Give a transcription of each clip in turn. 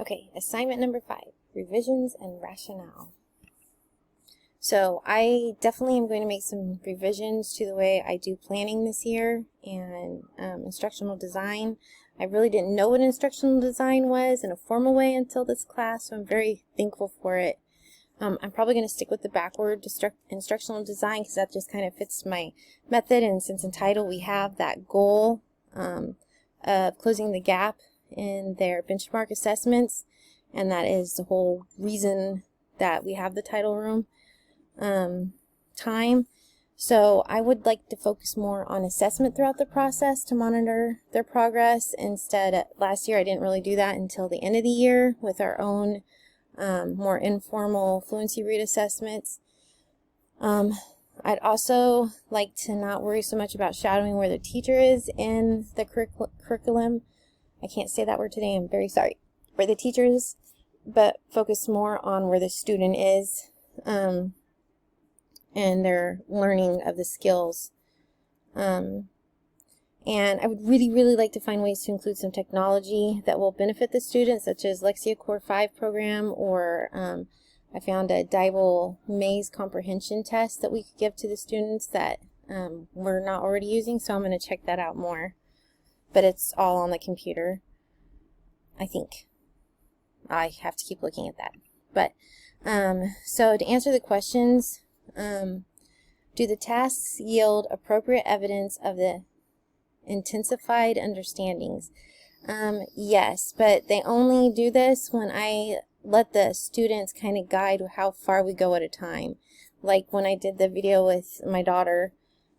Okay, assignment number 5, revisions and rationale. So I definitely am going to make some revisions to the way I do planning this year and instructional design. I really didn't know what instructional design was in a formal way until this class, so I'm very thankful for it. I'm probably going to stick with the backward instructional design because that just kind of fits my method, and since in title we have that goal of closing the gap in their benchmark assessments, and that is the whole reason that we have the title room time. So I would like to focus more on assessment throughout the process to monitor their progress. Instead, last year I didn't really do that until the end of the year with our own more informal fluency read assessments. I'd also like to not worry so much about shadowing where the teacher is in the curriculum. I can't say that word today, I'm very sorry. Where the teacher is, but focus more on where the student is and their learning of the skills. And I would really like to find ways to include some technology that will benefit the students, such as Lexia Core 5 program, or I found a Dibble Maze comprehension test that we could give to the students that we're not already using, so I'm going to check that out more. But it's all on the computer, I think. I have to keep looking at that. But so to answer the questions, do the tasks yield appropriate evidence of the intensified understandings? Yes, but they only do this when I let the students kind of guide how far we go at a time. Like when I did the video with my daughter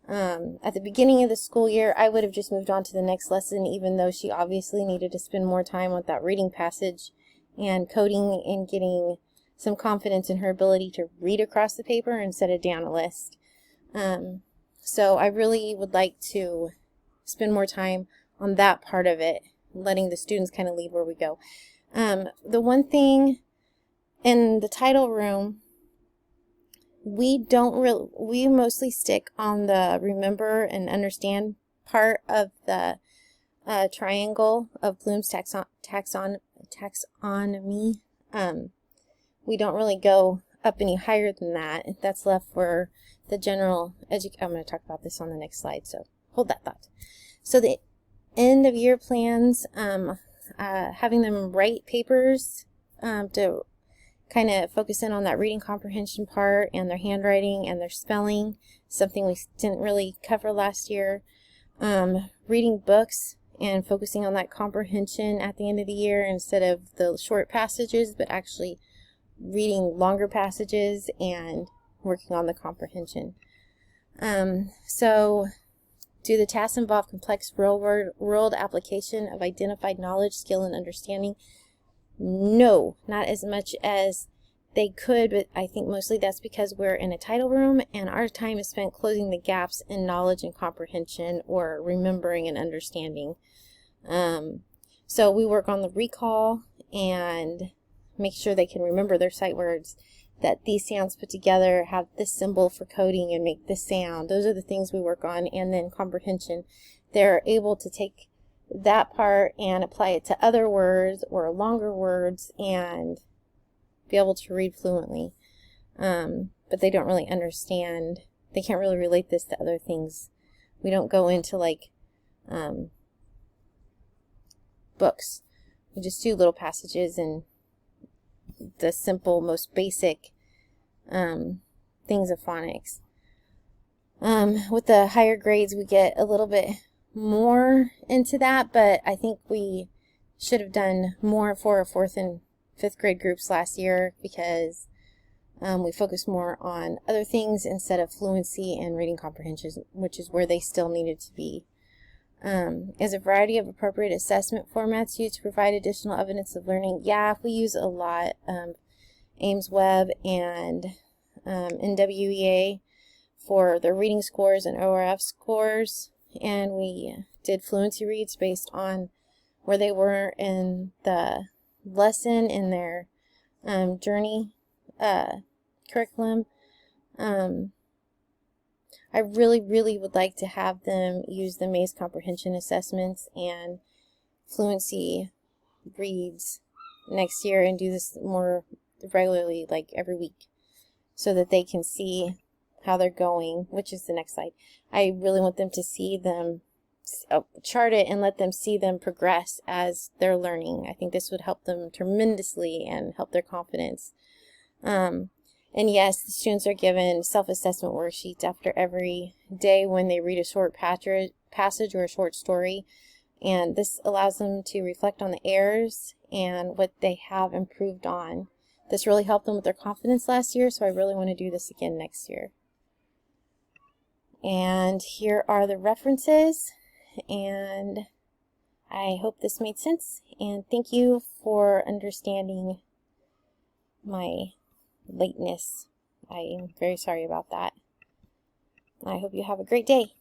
at the beginning of the school year, I would have just moved on to the next lesson, even though she obviously needed to spend more time with that reading passage and coding and getting some confidence in her ability to read across the paper instead of down a list. So I really would like to spend more time on that part of it, letting the students kind of lead where we go. The one thing in the title room, we mostly stick on the remember and understand part of the triangle of Bloom's taxonomy. We don't really go up any higher than that. That's left for the general education. I'm going to talk about this on the next slide, so hold that thought. So the end of year plans, having them write papers to kind of focus in on that reading comprehension part and their handwriting and their spelling, something we didn't really cover last year. Reading books and focusing on that comprehension at the end of the year instead of the short passages, but actually reading longer passages and working on the comprehension. So do the tasks involve complex real-world application of identified knowledge, skill, and understanding? No, not as much as they could, but I think mostly that's because we're in a title room and our time is spent closing the gaps in knowledge and comprehension or remembering and understanding. So we work on the recall and make sure they can remember their sight words, that these sounds put together have this symbol for coding and make this sound. Those are the things we work on. And then comprehension, they're able to take that part and apply it to other words or longer words and be able to read fluently. But they don't really understand, they can't really relate this to other things. We don't go into like books. We just do little passages and the simple, most basic things of phonics. With the higher grades, we get a little bit more into that, but I think we should have done more for our 4th and 5th grade groups last year because we focused more on other things instead of fluency and reading comprehension, which is where they still needed to be. Is a variety of appropriate assessment formats used to provide additional evidence of learning? Yeah, we use a lot. Ames Web and NWEA for their reading scores and ORF scores, and we did fluency reads based on where they were in the lesson in their journey curriculum. I really would like to have them use the Maze comprehension assessments and fluency reads next year and do this more regularly, like every week, so that they can see how they're going, which is the next slide. I really want them to see them, chart it and let them see them progress as they're learning. I think this would help them tremendously and help their confidence. And yes, the students are given self-assessment worksheets after every day when they read a short passage or a short story. And this allows them to reflect on the errors and what they have improved on. This really helped them with their confidence last year, so I really want to do this again next year. And here are the references, and I hope this made sense. And thank you for understanding my lateness. I am very sorry about that. I hope you have a great day.